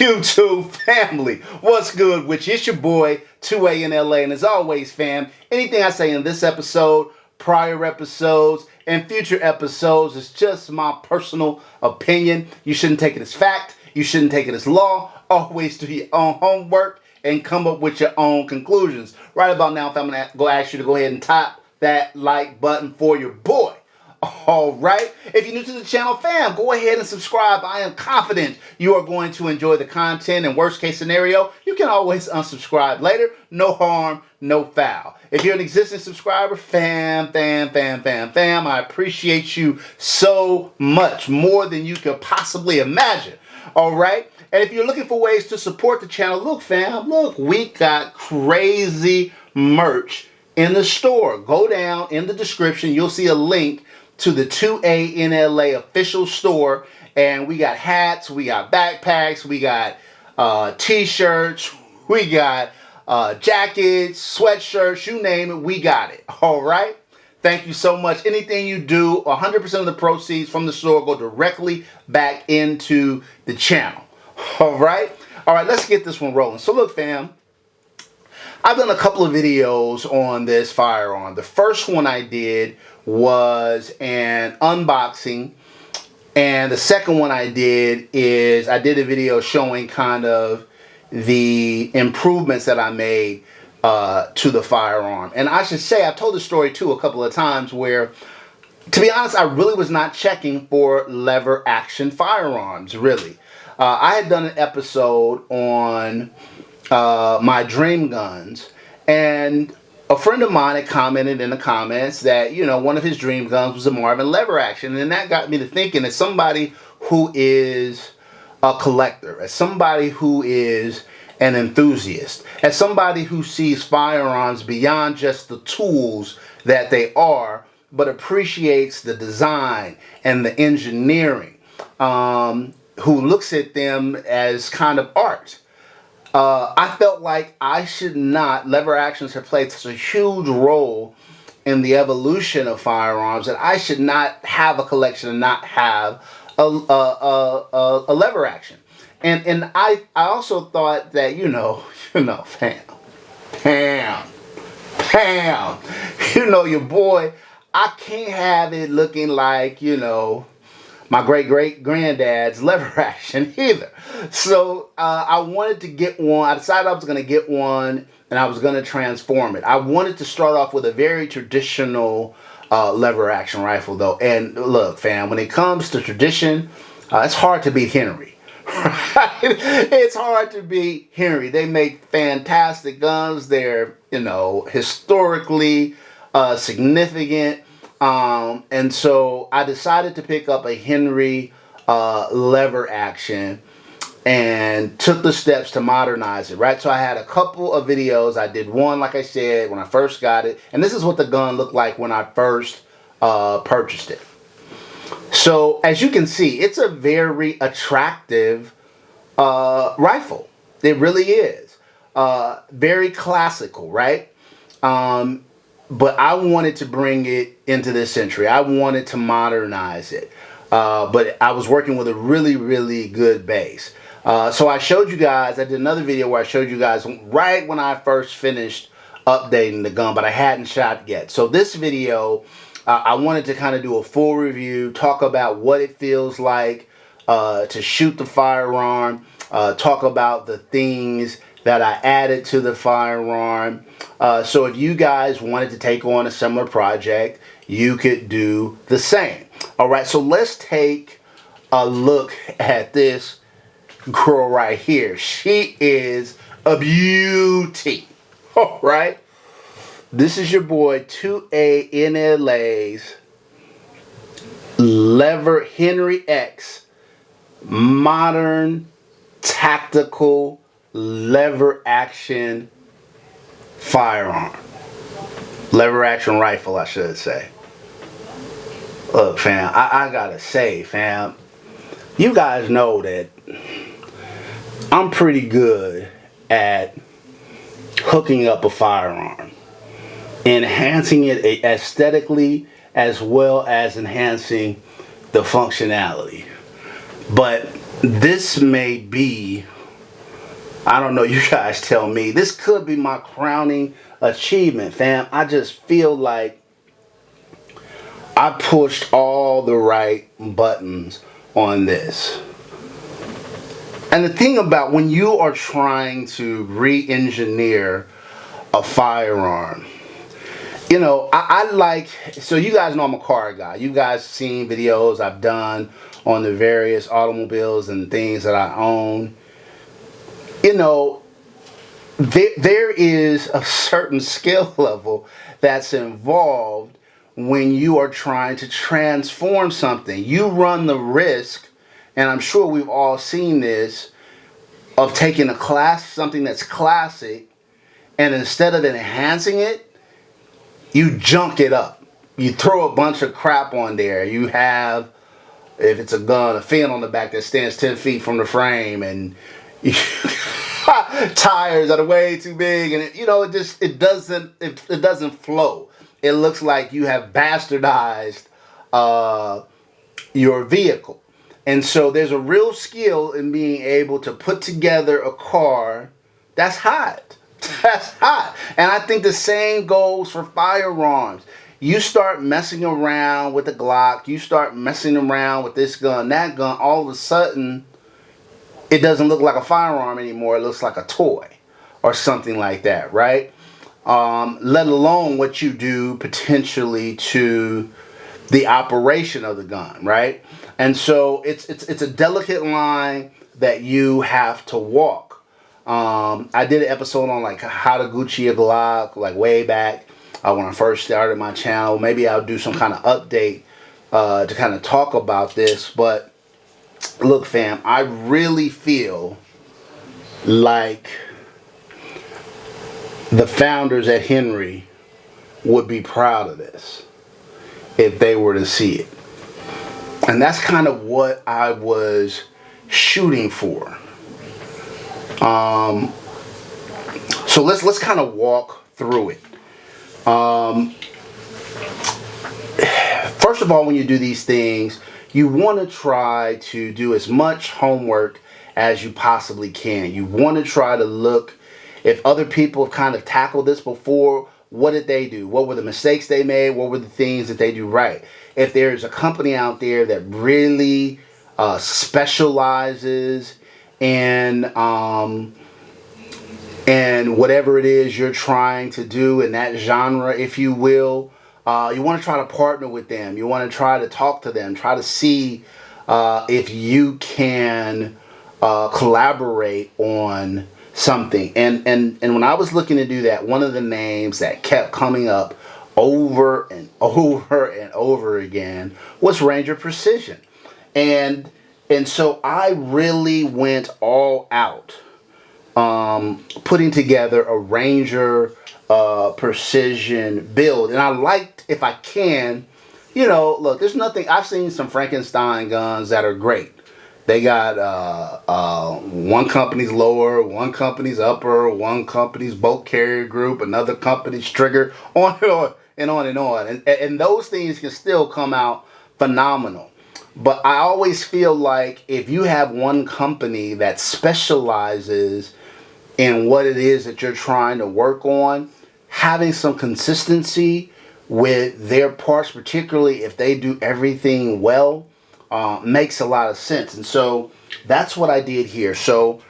YouTube family, what's good with you? It's your boy 2A-N-LA, and as always, fam, anything I say in this episode, prior episodes, and future episodes is just my personal opinion. You shouldn't take it as fact. You shouldn't take it as law. Always do your own homework and come up with your own conclusions. Right about now, I'm going to ask you to go ahead and tap that like button for your boy. Alright, if you're new to the channel, fam, go ahead and subscribe. I am confident you are going to enjoy the content, and worst case scenario, you can always unsubscribe later. No harm, no foul. If you're an existing subscriber, fam, I appreciate you so much, more than you could possibly imagine. Alright, and if you're looking for ways to support the channel, look fam, look, we got crazy merch in the store. Go down in the description, you'll see a link to the 2A-N-LA official store, and we got hats, we got backpacks, we got t-shirts, we got jackets, sweatshirts, you name it, we got it. All right, thank you so much. Anything you do, 100% of the proceeds from the store go directly back into the channel. All right, let's get this one rolling. So look fam, I've done a couple of videos on this firearm. The first one I did was an unboxing, and the second one I did is I did a video showing kind of the improvements that I made to the firearm. And I should say, I've told the story too a couple of times where, to be honest, I really was not checking for lever action firearms, really. I had done an episode on my dream guns, and a friend of mine had commented in the comments that, you know, one of his dream guns was a Marvin lever action, and that got me to thinking, as somebody who is a collector, as somebody who is an enthusiast, as somebody who sees firearms beyond just the tools that they are, but appreciates the design and the engineering, who looks at them as kind of art. I felt like lever actions have played such a huge role in the evolution of firearms that I should not have a collection and not have a lever action. And I also thought that, you know, fam, you know, your boy, I can't have it looking like, you know, my great-great-granddad's lever action either. So I wanted to get one. I decided I was going to get one, and I was going to transform it. I wanted to start off with a very traditional lever action rifle, though. And look, fam, when it comes to tradition, it's hard to beat Henry. Right? It's hard to beat Henry. They make fantastic guns. They're, you know, historically significant. And so I decided to pick up a Henry lever action and took the steps to modernize it, right? So I had a couple of videos. I did one, like I said, when I first got it. And this is what the gun looked like when I first purchased it. So as you can see, it's a very attractive rifle. It really is. Very classical, right? But I wanted to bring it into this century. I wanted to modernize it. But I was working with a really, really good base. So I showed you guys, I did another video where I showed you guys right when I first finished updating the gun, but I hadn't shot yet. So this video, I wanted to kind of do a full review, talk about what it feels like to shoot the firearm, talk about the things that I added to the firearm. So if you guys wanted to take on a similar project, you could do the same. All right, so let's take a look at this girl right here. She is a beauty. All right, this is your boy 2A-N-LA's lever Henry X modern tactical lever action firearm. Lever action rifle, I should say. Look, fam, I gotta say, fam, you guys know that I'm pretty good at hooking up a firearm, enhancing it aesthetically as well as enhancing the functionality. But this may be I don't know, you guys tell me. This could be my crowning achievement, fam. I just feel like I pushed all the right buttons on this. And the thing about when you are trying to re-engineer a firearm, you know, I like, so you guys know I'm a car guy. You guys seen videos I've done on the various automobiles and things that I own. You know, there is a certain skill level that's involved when you are trying to transform something. You run the risk, and I'm sure we've all seen this, of taking something that's classic, and instead of enhancing it, you junk it up. You throw a bunch of crap on there. You have, if it's a gun, a fin on the back that stands 10 feet from the frame, and tires that are way too big, and it doesn't flow. It looks like you have bastardized your vehicle. And so there's a real skill in being able to put together a car that's hot. That's hot. And I think the same goes for firearms. You start messing around with the Glock, you start messing around with this gun, that gun, all of a sudden, it doesn't look like a firearm anymore. It looks like a toy or something like that, right? Let alone what you do potentially to the operation of the gun, right? And so it's a delicate line that you have to walk. I did an episode on like how to Gucci a Glock, like way back when I first started my channel. Maybe I'll do some kind of update to kind of talk about this. But look, fam, I really feel like the founders at Henry would be proud of this if they were to see it. And that's kind of what I was shooting for. So let's kind of walk through it. First of all, when you do these things, you want to try to do as much homework as you possibly can. You want to try to look, if other people have kind of tackled this before, what did they do? What were the mistakes they made? What were the things that they do right? If there's a company out there that really specializes in whatever it is you're trying to do in that genre, if you will, you want to try to partner with them. You want to try to talk to them. Try to see if you can collaborate on something. And when I was looking to do that, one of the names that kept coming up over and over and over again was Ranger Precision. And so I really went all out putting together a Ranger Precision build. And I liked, if I can, look, there's nothing, I've seen some Frankenstein guns that are great. They got one company's lower, one company's upper, one company's bolt carrier group, another company's trigger, on and on and on. And those things can still come out phenomenal. But I always feel like if you have one company that specializes in what it is that you're trying to work on, having some consistency with their parts, particularly if they do everything well, makes a lot of sense. And so that's what I did here. So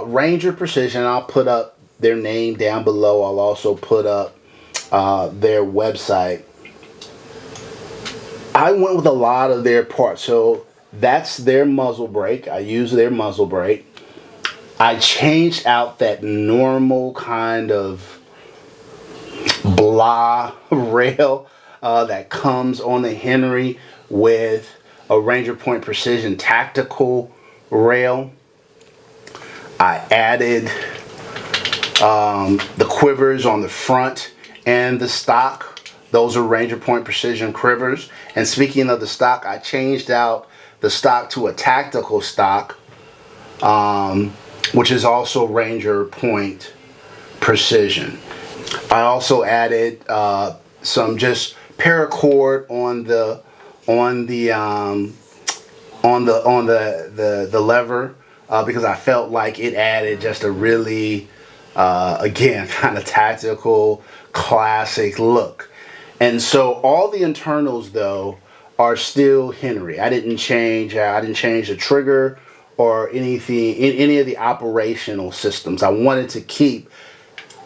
Ranger Precision, I'll put up their name down below. I'll also put up their website. I went with a lot of their parts. So that's their muzzle brake. I use their muzzle brake. I changed out that normal kind of blah rail that comes on the Henry with a Ranger Point Precision tactical rail. I added the quivers on the front and the stock. Those are Ranger Point Precision quivers. And speaking of the stock, I changed out the stock to a tactical stock, which is also Ranger Point Precision. I also added some just paracord on the lever because I felt like it added just a really, again, kind of tactical, classic look. And so all the internals, though, are still Henry. I didn't change. I didn't change the trigger or anything in any of the operational systems. I wanted to keep,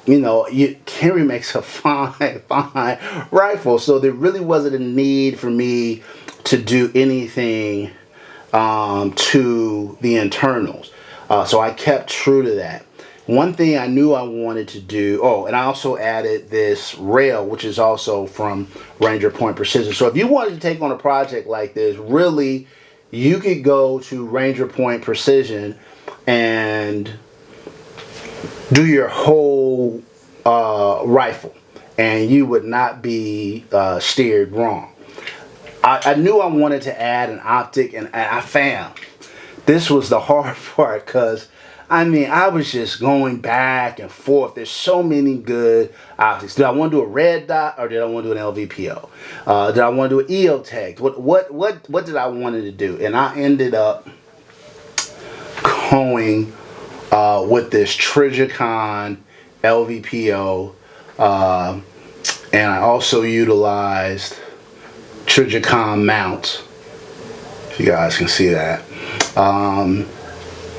Henry makes a fine, fine rifle. So there really wasn't a need for me to do anything to the internals. So I kept true to that. One thing I knew I wanted to do, and I also added this rail, which is also from Ranger Point Precision. So if you wanted to take on a project like this, really, you could go to Ranger Point Precision and do your whole rifle, and you would not be steered wrong. I knew I wanted to add an optic, and I found this was the hard part, because I was just going back and forth. There's so many good optics. Did I want to do a red dot, or did I want to do an LVPO? Did I want to do an EOTech? What did I wanted to do? And I ended up going with this Trijicon LVPO, and I also utilized Trijicon mounts, if you guys can see that.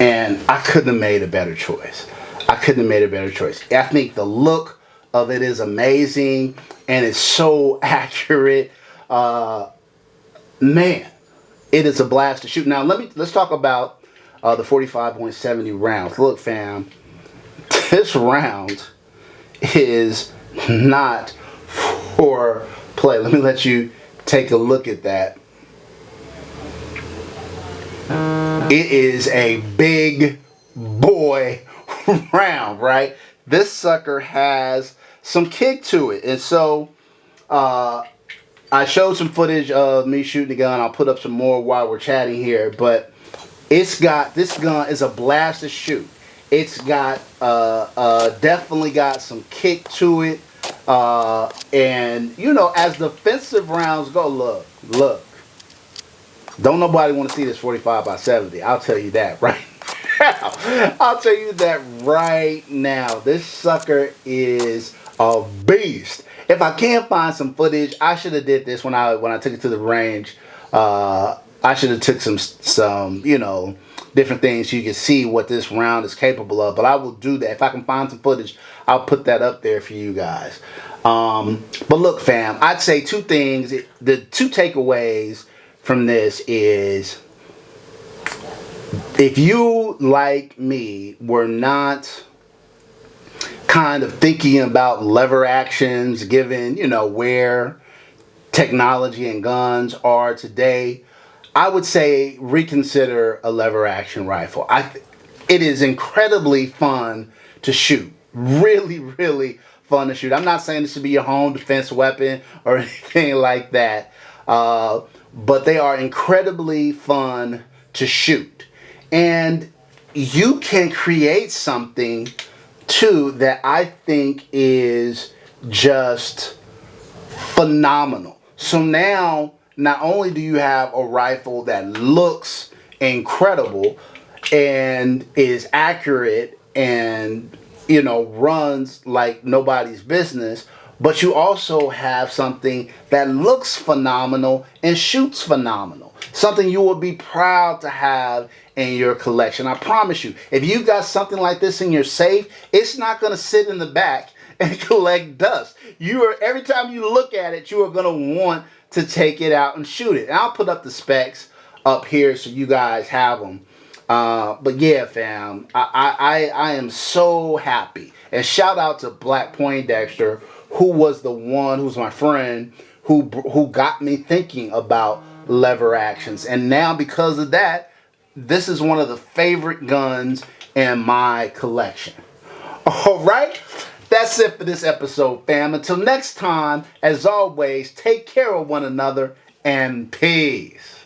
And I couldn't have made a better choice. I think the look of it is amazing, and it's so accurate. Man, it is a blast to shoot. Now let's talk about the 45.70 rounds. Look, fam, this round is not for play. Let me let you take a look at that. It is a big boy round, right? This sucker has some kick to it. And so I showed some footage of me shooting the gun. I'll put up some more while we're chatting here. But this gun is a blast to shoot. It's got definitely got some kick to it. And as defensive rounds go, look. Don't nobody want to see this 45/70. I'll tell you that right now. I'll tell you that right now. This sucker is a beast. If I can't find some footage, I should have did this when I took it to the range. I should have took some different things so you can see what this round is capable of. But I will do that. If I can find some footage, I'll put that up there for you guys. But look, fam, I'd say two things. The two takeaways from this is, if you, like me, were not kind of thinking about lever actions given, where technology and guns are today, I would say reconsider a lever action rifle. It is incredibly fun to shoot. Really, really fun to shoot. I'm not saying this should be your home defense weapon or anything like that. But they are incredibly fun to shoot. And you can create something, too, that I think is just phenomenal. So now, not only do you have a rifle that looks incredible and is accurate and, runs like nobody's business, but you also have something that looks phenomenal and shoots phenomenal. Something you will be proud to have in your collection. I promise you, if you've got something like this in your safe, it's not going to sit in the back and collect dust. Every time you look at it, you are going to want to take it out and shoot it. And I'll put up the specs up here so you guys have them. But yeah, fam, I am so happy. And shout out to Black Poindexter, who was my friend, who got me thinking about lever actions. And now, because of that, this is one of the favorite guns in my collection. All right, that's it for this episode, fam. Until next time, as always, take care of one another and peace.